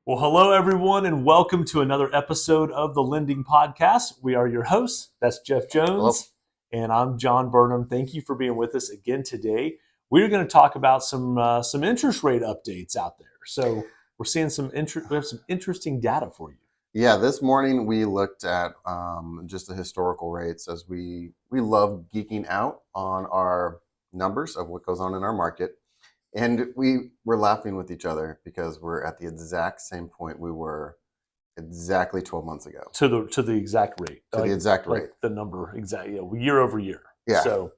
Well, hello, everyone, and welcome to another episode of the Lending Podcast. We are your hosts. That's Jeff Hello. Jones, and I'm John Burnham. Thank you for being with us again today. We're going to talk about some interest rate updates out there. So we're seeing we have some interesting data for you. Yeah, this morning we looked at just the historical rates as we love geeking out on our numbers of what goes on in our market. And we were laughing with each other because we're at the exact same point we were exactly 12 months ago. To the exact rate. To the exact rate. Like the number, exactly, year over year. Yeah. So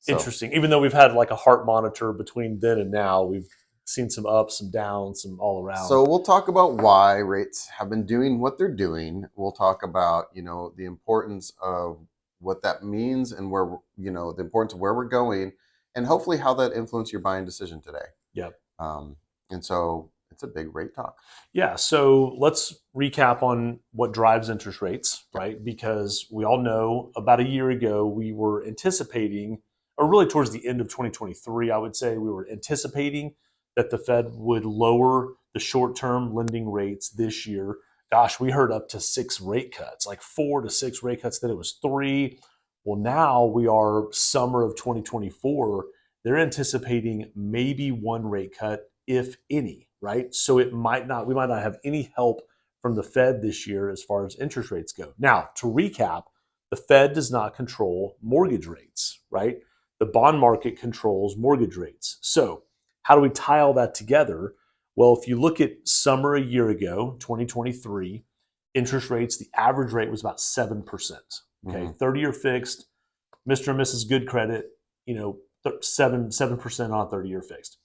interesting. Even though we've had like a heart monitor between then and now, we've seen some ups, some downs, some all around. So we'll talk about why rates have been doing what they're doing. We'll talk about, the importance of what that means and where, the importance of where we're going and hopefully how that influenced your buying decision today. Yep. And so it's a big rate talk. Yeah. So let's recap on what drives interest rates, right? Because we all know about a year ago, we were anticipating, or really towards the end of 2023, I would say, we were anticipating that the Fed would lower the short-term lending rates this year. Gosh, we heard up to 6 rate cuts, like 4 to 6 rate cuts, then it was 3. Well, now we are summer of 2024. They're anticipating maybe 1 rate cut, if any, right? So we might not have any help from the Fed this year as far as interest rates go. Now, to recap, the Fed does not control mortgage rates, right? The bond market controls mortgage rates. So how do we tie all that together? Well, if you look at summer a year ago, 2023, interest rates, the average rate was about 7%. Okay, 30-year fixed, Mr. and Mrs. Good Credit, 7% on 30-year fixed.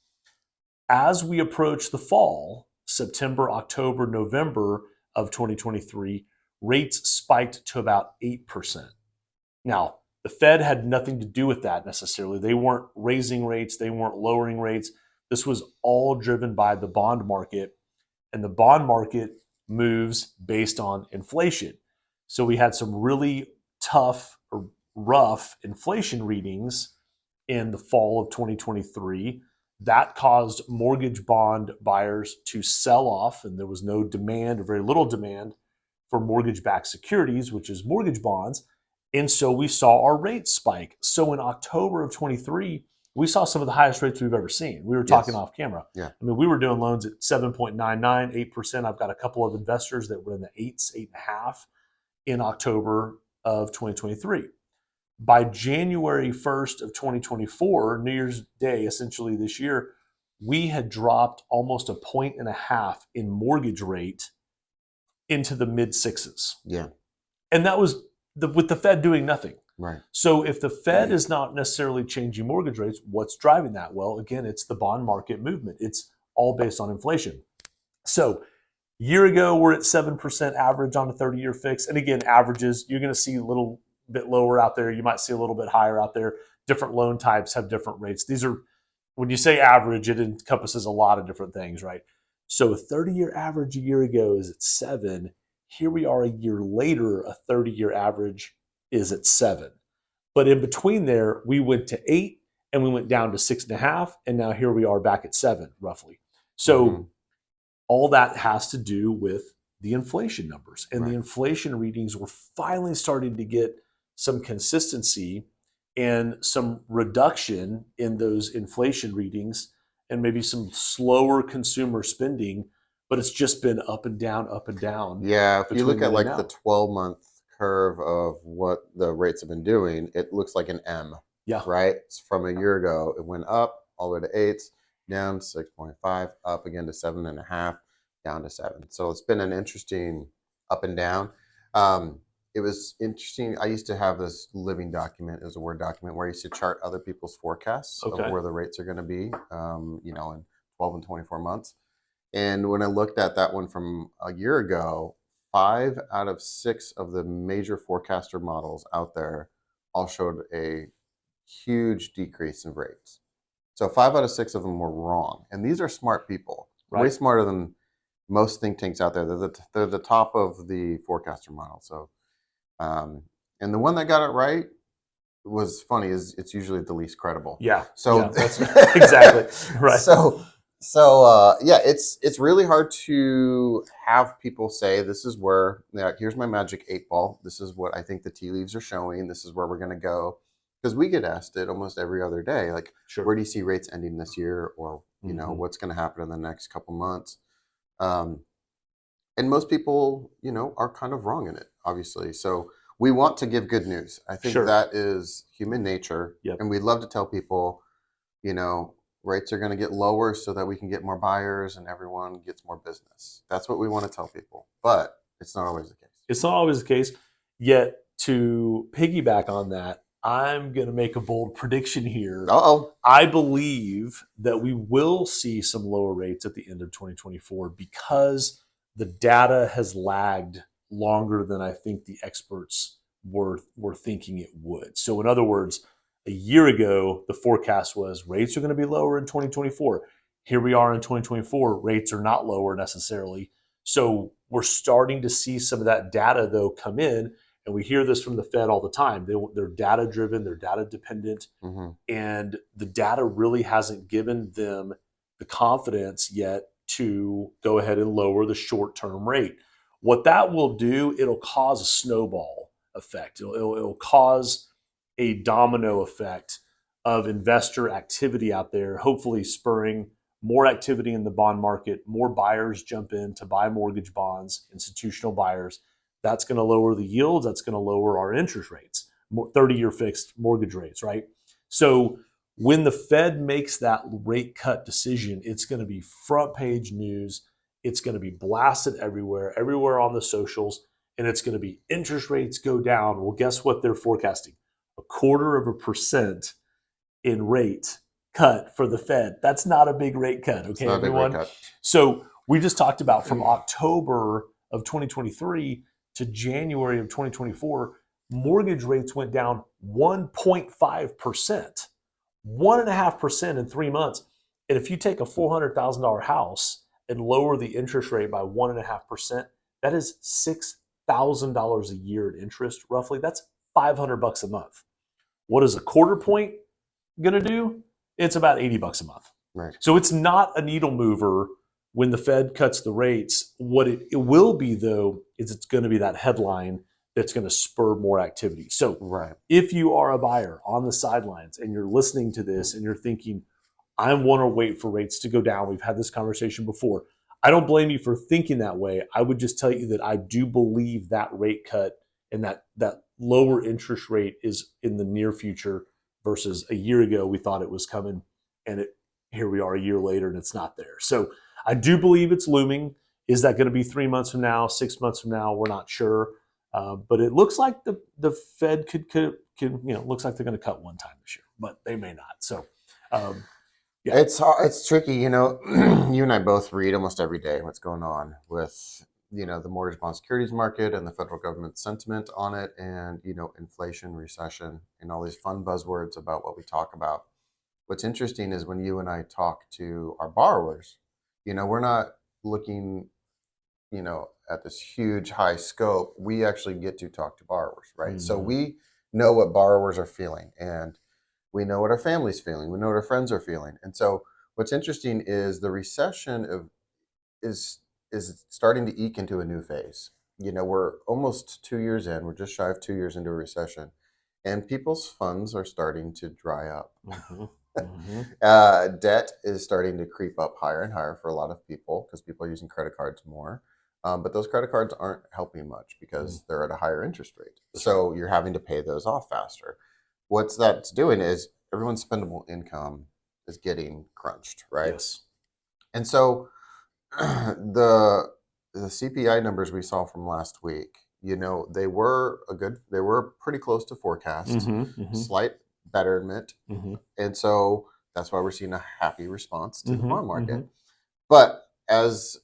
As we approach the fall, September, October, November of 2023, rates spiked to about 8%. Now, the Fed had nothing to do with that necessarily. They weren't raising rates. They weren't lowering rates. This was all driven by the bond market, and the bond market moves based on inflation. So we had some really tough or rough inflation readings in the fall of 2023. That caused mortgage bond buyers to sell off, and there was no demand or very little demand for mortgage-backed securities, which is mortgage bonds. And so we saw our rates spike. So in October of 23, we saw some of the highest rates we've ever seen. We were talking off camera. Yeah. I mean, we were doing loans at 7.99, 8%. I've got a couple of investors that were in the 8s, 8.5 in October of 2023. By January 1st of 2024, New Year's Day, essentially this year, we had dropped almost 1.5 points in mortgage rate into the mid 6s. Yeah. And that was with the Fed doing nothing. Right. So if the Fed is not necessarily changing mortgage rates, what's driving that? Well, again, it's the bond market movement. It's all based on inflation. So a year ago, we're at 7% average on a 30-year fix. And again, averages, you're going to see a little bit lower out there. You might see a little bit higher out there. Different loan types have different rates. These are, when you say average, it encompasses a lot of different things, right? So a 30-year average a year ago is at 7. Here we are a year later, a 30-year average is at 7. But in between there, we went to 8 and we went down to 6.5. And now here we are back at 7, roughly. So all that has to do with the inflation numbers. And the inflation readings were finally starting to get some consistency and some reduction in those inflation readings and maybe some slower consumer spending, but it's just been up and down, up and down. Yeah, if you look at like the 12-month curve of what the rates have been doing, it looks like an M. Yeah. Right? From a year ago, it went up all the way to 8, down to 6.5, up again to 7.5, down to 7. So it's been an interesting up and down. It was interesting. I used to have this living document, it was a Word document where I used to chart other people's forecasts of where the rates are going to be, in 12 and 24 months. And when I looked at that one from a year ago, 5 out of 6 of the major forecaster models out there all showed a huge decrease in rates. So 5 out of 6 of them were wrong. And these are smart people, way smarter than most think tanks out there. They're the top of the forecaster model. So, and the one that got it right was funny. It's usually the least credible. Yeah. So that's exactly right. So yeah, it's really hard to have people say this is where, here's my magic 8 ball. This is what I think the tea leaves are showing. This is where we're going to go, because we get asked it almost every other day. Like, Sure. where do you see rates ending this year, or Mm-hmm. what's going to happen in the next couple months? Um, and most people, are kind of wrong in it, obviously. So we want to give good news. I think Sure. that is human nature, Yep. and we'd love to tell people, you know, rates are going to get lower so that we can get more buyers and everyone gets more business. That's what we want to tell people, but it's not always the case. It's not always the case. Yet, to piggyback on that, I'm going to make a bold prediction here. Uh-oh. I believe that we will see some lower rates at the end of 2024 because the data has lagged longer than I think the experts were thinking it would. So, in other words, a year ago, the forecast was rates are going to be lower in 2024. Here we are in 2024, rates are not lower necessarily. So we're starting to see some of that data though come in, and we hear this from the Fed all the time. They're data driven, they're data dependent, Mm-hmm. and the data really hasn't given them the confidence yet to go ahead and lower the short term rate. What that will do, it'll cause a snowball effect. It'll cause a domino effect of investor activity out there, hopefully spurring more activity in the bond market, more buyers jump in to buy mortgage bonds, institutional buyers. That's going to lower the yields. That's going to lower our interest rates, 30-year fixed mortgage rates, right? So when the Fed makes that rate cut decision, it's going to be front page news. It's going to be blasted everywhere on the socials, and it's going to be interest rates go down. Well, guess what they're forecasting? 0.25% in rate cut for the Fed. That's not a big rate cut, It's okay, not a big rate everyone? cut. So we just talked about from October of 2023 to January of 2024, mortgage rates went down 1.5%, 1.5% in 3 months. And if you take a $400,000 house and lower the interest rate by 1.5%, that is $6,000 a year in interest, roughly. That's $500 a month. What is a quarter point going to do? It's about $80 a month. Right. So it's not a needle mover when the Fed cuts the rates. What it will be, though, is it's going to be that headline that's going to spur more activity. So Right. if you are a buyer on the sidelines and you're listening to this and you're thinking, I want to wait for rates to go down, we've had this conversation before. I don't blame you for thinking that way. I would just tell you that I do believe that rate cut and that lower interest rate is in the near future versus a year ago we thought it was coming, and here we are a year later and it's not there. So I do believe it's looming. Is that going to be 3 months from now, 6 months from now? We're not sure, but it looks like the Fed could looks like they're going to cut one time this year, but they may not. So yeah, It's hard, it's tricky, you and I both read almost every day what's going on with, the mortgage bond securities market and the federal government sentiment on it, and, inflation, recession, and all these fun buzzwords about what we talk about. What's interesting is when you and I talk to our borrowers, we're not looking, at this huge high scope. We actually get to talk to borrowers, right? So mm-hmm. we know what borrowers are feeling, and we know what our family's feeling. We know what our friends are feeling. And so what's interesting is the recession is is starting to eke into a new phase. We're almost 2 years in. We're just shy of 2 years into a recession, and people's funds are starting to dry up. Mm-hmm. Mm-hmm. Debt is starting to creep up higher and higher for a lot of people because people are using credit cards more. But those credit cards aren't helping much Mm, because they're at a higher interest rate. that's right. So you're having to pay those off faster. What's that's doing is everyone's spendable income is getting crunched, right? Yes. And so the CPI numbers we saw from last week, they were pretty close to forecast, Mm-hmm. Mm-hmm. slight betterment, Mm-hmm. and so that's why we're seeing a happy response to the Mm-hmm. bond Mm-hmm. market. But as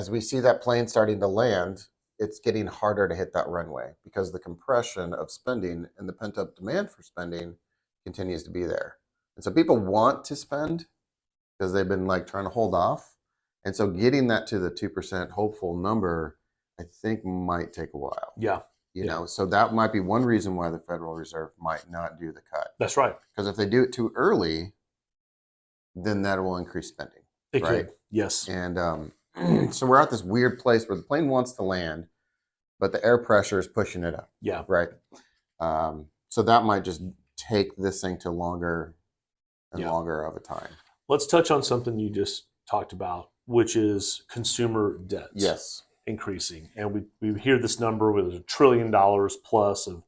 we see that plane starting to land, it's getting harder to hit that runway because the compression of spending and the pent up demand for spending continues to be there. And so people want to spend because they've been like trying to hold off. And so getting that to the 2% hopeful number, I think might take a while. Yeah. Yeah. So that might be one reason why the Federal Reserve might not do the cut. That's right. Because if they do it too early, then that will increase spending, It right? could. Yes. And so we're at this weird place where the plane wants to land, but the air pressure is pushing it up, Yeah. right? So that might just take this thing to longer and Yeah. longer of a time. Let's touch on something you just talked about, which is consumer debt Yes. increasing. And we hear this number with $1 trillion plus of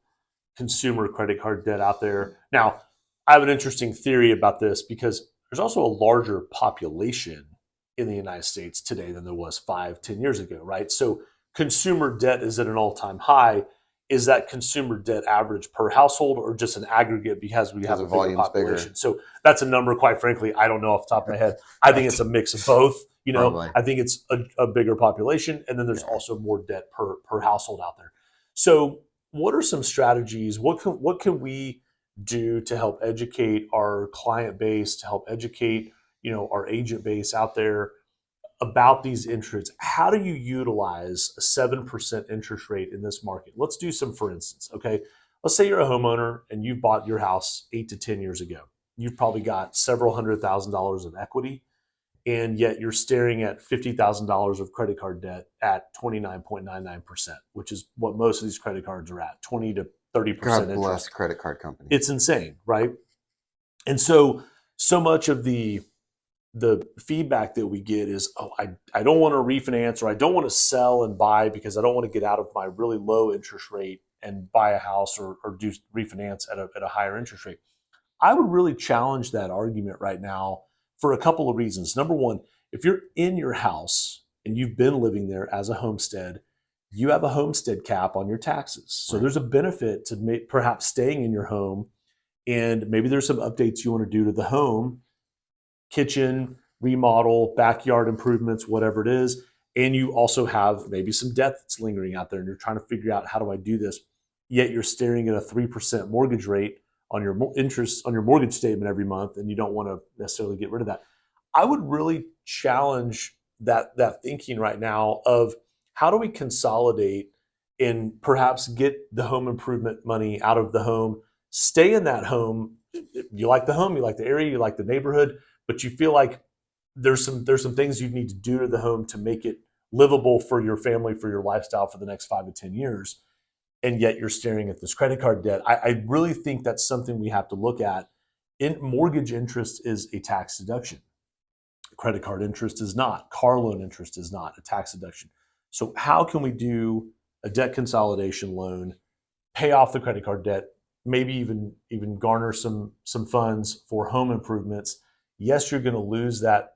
consumer credit card debt out there. Now, I have an interesting theory about this because there's also a larger population in the United States today than there was 5, 10 years ago, right? So consumer debt is at an all-time high. Is that consumer debt average per household or just an aggregate because we Because have a the bigger volume's population? bigger. So that's a number, quite frankly, I don't know off the top of my head. I think it's Right. a mix of both. Probably. I think it's a bigger population, and then there's Yeah. also more debt per household out there. So what are some strategies? What can we do to help educate our client base, to help educate our agent base out there about these interests? How do you utilize a 7% interest rate in this market? Let's do some for instance. Okay, let's say you're a homeowner and you bought your house 8 to 10 years ago. You've probably got several $100,000 of equity, and yet you're staring at $50,000 of credit card debt at 29.99%, which is what most of these credit cards are at, 20 to 30% God bless interest. credit card companies. It's insane, right? And so much of the feedback that we get is, oh, I don't want to refinance, or I don't want to sell and buy because I don't want to get out of my really low interest rate and buy a house or do refinance at a higher interest rate. I would really challenge that argument right now for a couple of reasons. Number one, if you're in your house and you've been living there as a homestead, you have a homestead cap on your taxes. So Right. there's a benefit to perhaps staying in your home, and maybe there's some updates you want to do to the home, kitchen, remodel, backyard improvements, whatever it is. And you also have maybe some debt that's lingering out there and you're trying to figure out, how do I do this? Yet you're staring at a 3% mortgage rate on your interest on your mortgage statement every month, and you don't want to necessarily get rid of that. I would really challenge that thinking right now of, how do we consolidate and perhaps get the home improvement money out of the home, stay in that home. You like the home, you like the area, you like the neighborhood, but you feel like there's some things you need to do to the home to make it livable for your family, for your lifestyle for the next 5 to 10 years, and yet you're staring at this credit card debt. I really think that's something we have to look at. Mortgage interest is a tax deduction. Credit card interest is not. Car loan interest is not a tax deduction. So how can we do a debt consolidation loan, pay off the credit card debt, maybe even garner some funds for home improvements? Yes, you're going to lose that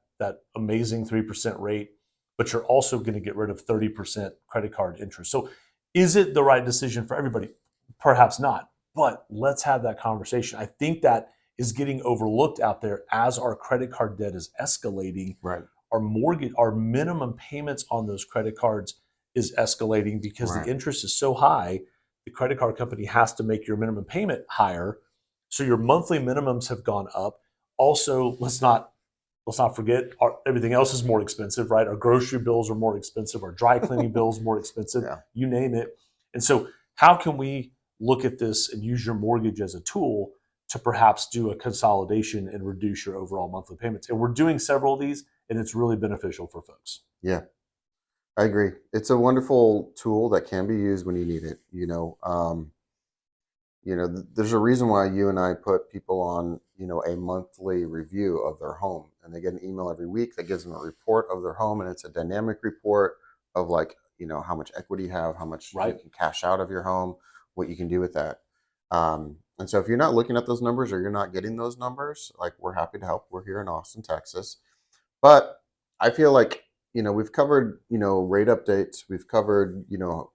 amazing 3% rate, but you're also going to get rid of 30% credit card interest. So is it the right decision for everybody? Perhaps not, but let's have that conversation. I think that is getting overlooked out there as our credit card debt is escalating. Right. Our minimum payments on those credit cards is escalating because the Right. interest is so high. The credit card company has to make your minimum payment higher, so your monthly minimums have gone up. Also, let's not forget, everything else is more expensive, right? Our grocery bills are more expensive, our dry cleaning bills are more expensive, Yeah. you name it. And so how can we look at this and use your mortgage as a tool to perhaps do a consolidation and reduce your overall monthly payments? And we're doing several of these, and it's really beneficial for folks. Yeah. I agree. It's a wonderful tool that can be used when you need it. There's a reason why you and I put people on, a monthly review of their home, and they get an email every week that gives them a report of their home, and it's a dynamic report of, like, how much equity you have, how much you Right. can cash out of your home, what you can do with that. And so if you're not looking at those numbers, or you're not getting those numbers, like, we're happy to help. We're here in Austin, Texas. But I feel like, we've covered, rate updates. We've covered,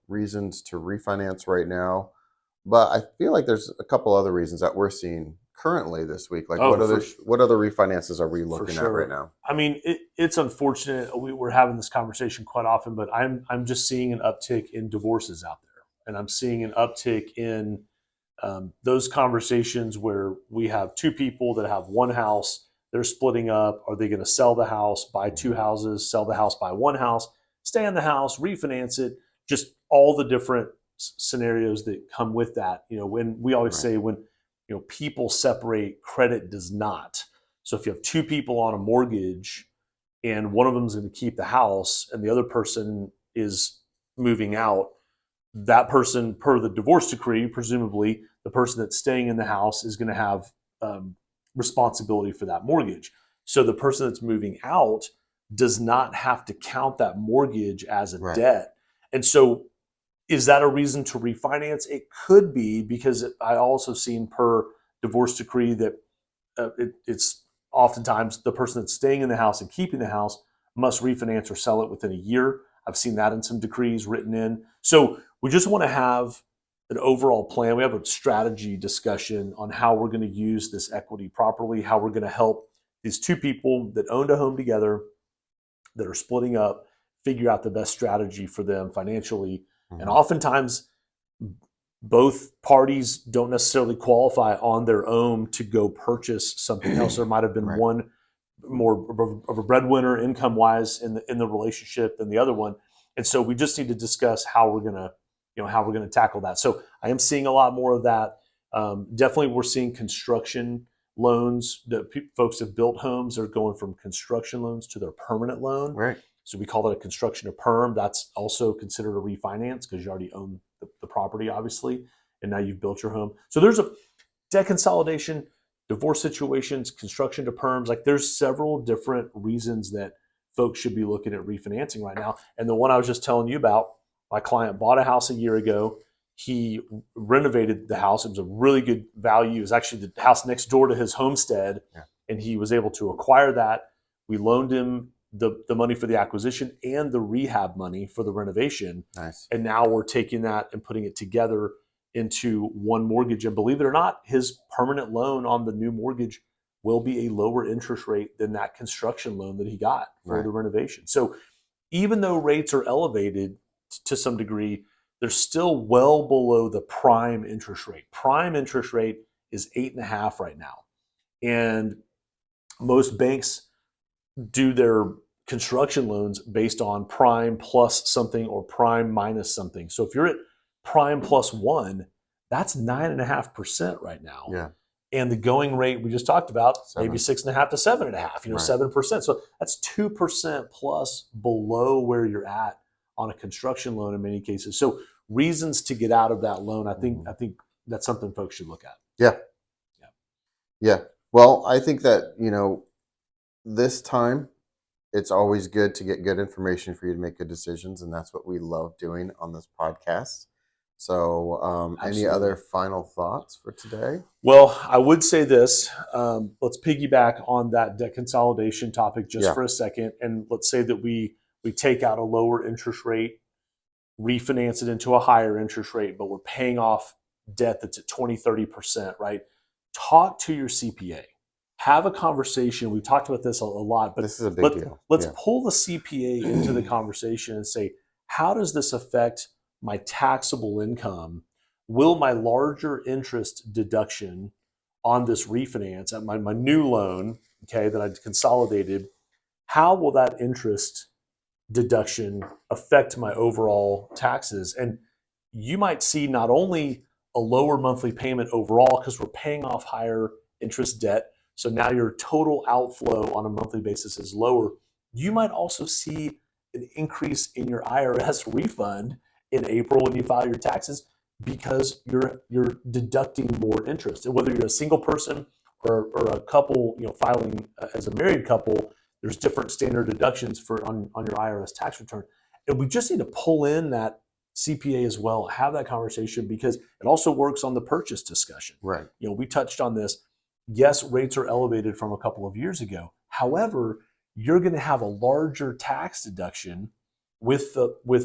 reasons to refinance right now. But I feel like there's a couple other reasons that we're seeing currently this week. Like, Oh, what other refinances are we for looking at right sure. now? I mean, it's unfortunate. We're having this conversation quite often, but I'm just seeing an uptick in divorces out there, and I'm seeing an uptick in those conversations where we have two people that have one house. They're splitting up. Are they going to sell the house, buy two houses, sell the house, buy one house, stay in the house, refinance it? Just all the different scenarios that come with that. When we always Right. say, when people separate, credit does not. So if you have two people on a mortgage and one of them is going to keep the house and the other person is moving out, that person, per the divorce decree, presumably the person that's staying in the house is going to have responsibility for that mortgage. So the person that's moving out does not have to count that mortgage as a Right. debt. And so is that a reason to refinance? It could be, because I also seen per divorce decree that it's oftentimes the person that's staying in the house and keeping the house must refinance or sell it within a year. I've seen that in some decrees written in. So we just want to have an overall plan. We have a strategy discussion on how we're going to use this equity properly, how we're going to help these two people that owned a home together that are splitting up figure out the best strategy for them financially. And Mm-hmm. oftentimes both parties don't necessarily qualify on their own to go purchase something else. There might have been Right. one more of a breadwinner income wise in the relationship than the other one. And so we just need to discuss how we're gonna, how we're gonna tackle that. So I am seeing a lot more of that. Definitely, we're seeing construction loans that folks have built homes are going from construction loans to their permanent loan. Right. So we call that a construction to perm. That's also considered a refinance because you already own the property, obviously, and now you've built your home. So there's a debt consolidation, divorce situations, construction to perms. Like there's several different reasons that folks should be looking at refinancing right now. And the one I was just telling you about, my client bought a house a year ago. He renovated the house. It was a really good value. It was actually the house next door to his homestead, Yeah. and he was able to acquire that. We loaned him the money for the acquisition and the rehab money for the renovation. Nice. And now we're taking that and putting it together into one mortgage. And believe it or not, his permanent loan on the new mortgage will be a lower interest rate than that construction loan that he got for the renovation. So even though rates are elevated to some degree, they're still well below the prime interest rate. Prime interest rate is 8.5 right now. And most banks do their construction loans based on prime plus something or prime minus something. So if you're at prime plus one, that's 9.5% right now. Yeah. And the going rate we just talked about, maybe 7. 6.5 to 7.5, Right. 7%. So that's 2% plus below where you're at on a construction loan in many cases. So reasons to get out of that loan, I think that's something folks should look at. Yeah. Yeah. Yeah. Well, I think that, this time it's always good to get good information for you to make good decisions, and that's what we love doing on this podcast. So, any Absolutely. other final thoughts for today? Well, I would say this. Let's piggyback on that debt consolidation topic just Yeah. for a second, and let's say that we take out a lower interest rate, refinance it into a higher interest rate, but we're paying off debt that's at 20, 30%, right? Talk to your CPA. Have a conversation. We've talked about this a lot, but This is a big deal. let's Yeah. pull the CPA into the conversation and say, how does this affect my taxable income? Will my larger interest deduction on this refinance at my new loan, okay, that I consolidated, how will that interest deduction affect my overall taxes? And you might see not only a lower monthly payment overall because we're paying off higher interest debt, so now your total outflow on a monthly basis is lower. You might also see an increase in your IRS refund in April when you file your taxes because you're deducting more interest. And whether you're a single person or a couple, filing as a married couple, there's different standard deductions on your IRS tax return. And we just need to pull in that CPA as well, have that conversation because it also works on the purchase discussion. Right. We touched on this. Yes, rates are elevated from a couple of years ago. However, you're going to have a larger tax deduction with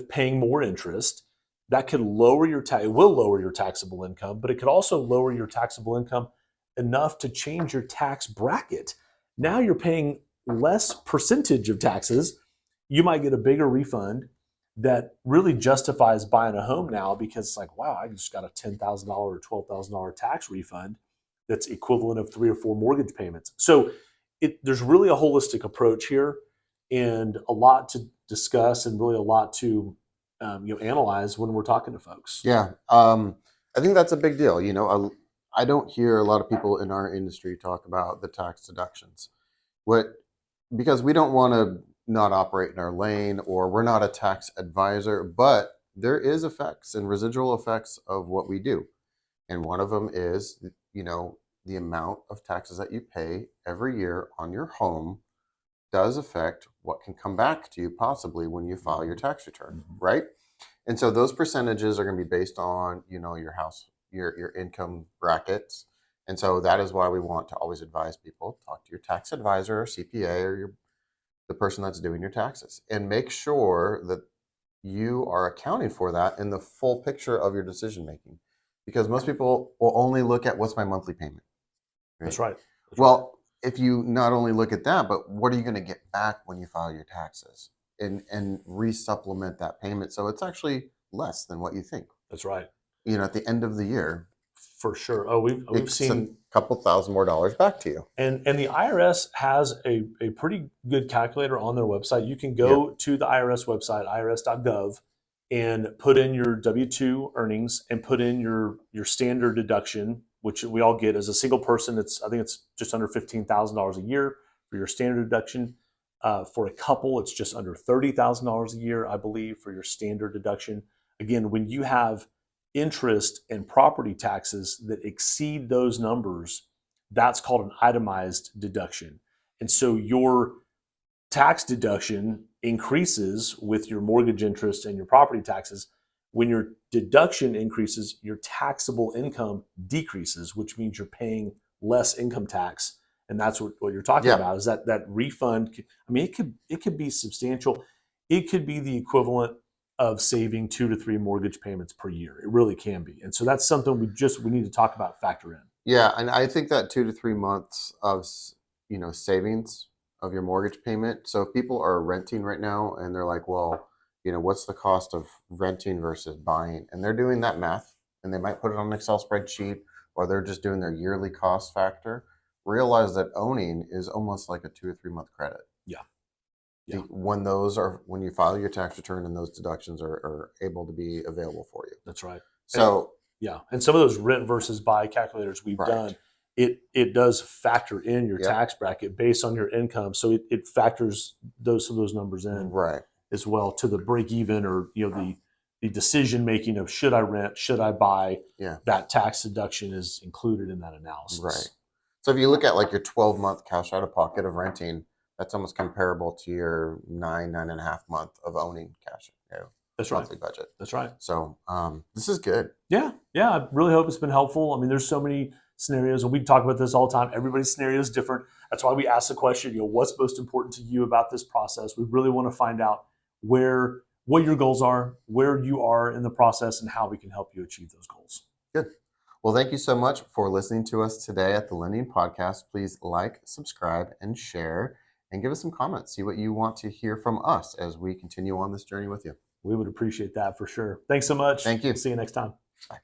paying more interest. That could lower your tax. It will lower your taxable income, but it could also lower your taxable income enough to change your tax bracket. Now you're paying less percentage of taxes. You might get a bigger refund that really justifies buying a home now because it's like, wow, I just got a $10,000 or $12,000 tax refund that's equivalent of 3 or 4 mortgage payments. So there's really a holistic approach here and a lot to discuss and really a lot to analyze when we're talking to folks. Yeah. I think that's a big deal. I don't hear a lot of people in our industry talk about the tax deductions. What Because we don't want to not operate in our lane, or we're not a tax advisor, but there is effects and residual effects of what we do. And one of them is, the amount of taxes that you pay every year on your home does affect what can come back to you possibly when you file your tax return, Mhm. right? And so those percentages are going to be based on, your house, your income brackets. And so that is why we want to always advise people, talk to your tax advisor or CPA, or the person that's doing your taxes, and make sure that you are accounting for that in the full picture of your decision making. Because most people will only look at, what's my monthly payment, That's right? right. That's right. Well, if you not only look at that, but what are you going to get back when you file your taxes, and resupplement that payment so it's actually less than what you think. That's right. At the end of the year, For sure. Oh, we've it's a seen. couple thousand more dollars back to you. And the IRS has a pretty good calculator on their website. You can Yeah. go to the IRS website, irs.gov, and put in your W-2 earnings and put in your standard deduction, which we all get as a single person. I think it's just under $15,000 a year for your standard deduction. For a couple, it's just under $30,000 a year, I believe, for your standard deduction. Again, when you have interest and property taxes that exceed those numbers, that's called an itemized deduction. And so your tax deduction increases with your mortgage interest and your property taxes. When your deduction increases, your taxable income decreases, which means you're paying less income tax. And that's what you're talking Yeah. about, is that refund. I mean, it could be substantial. It could be the equivalent of saving 2 to 3 mortgage payments per year. It really can be. And so that's something we need to talk about, factor in. Yeah, and I think that 2 to 3 months of savings of your mortgage payment. So if people are renting right now and they're like, well, what's the cost of renting versus buying? And they're doing that math, and they might put it on an Excel spreadsheet, or they're just doing their yearly cost factor. Realize that owning is almost like a 2 or 3 month credit. Yeah. Yeah. When you file your tax return, and those deductions are able to be available for you. That's right. And So yeah, and some of those rent versus buy calculators we've right. done, it does factor in your Yep. tax bracket based on your income. So it factors some of those numbers in Right. as well to the break even, or the decision making of, should I rent, should I buy. Yeah. That tax deduction is included in that Right. analysis. So if you look at like your 12-month cash out of pocket of renting, that's almost comparable to your 9.5 month of owning cash, That's right. monthly budget. That's right. So this is good. Yeah, yeah. I really hope it's been helpful. I mean, there's so many scenarios, and we talk about this all the time. Everybody's scenario is different. That's why we ask the question, what's most important to you about this process? We really want to find out what your goals are, where you are in the process, and how we can help you achieve those goals. Good. Well, thank you so much for listening to us today at the Lending Podcast. Please like, subscribe, and share, and give us some comments. See what you want to hear from us as we continue on this journey with you. We would appreciate that for sure. Thanks so much. Thank you. We'll see you next time. Bye.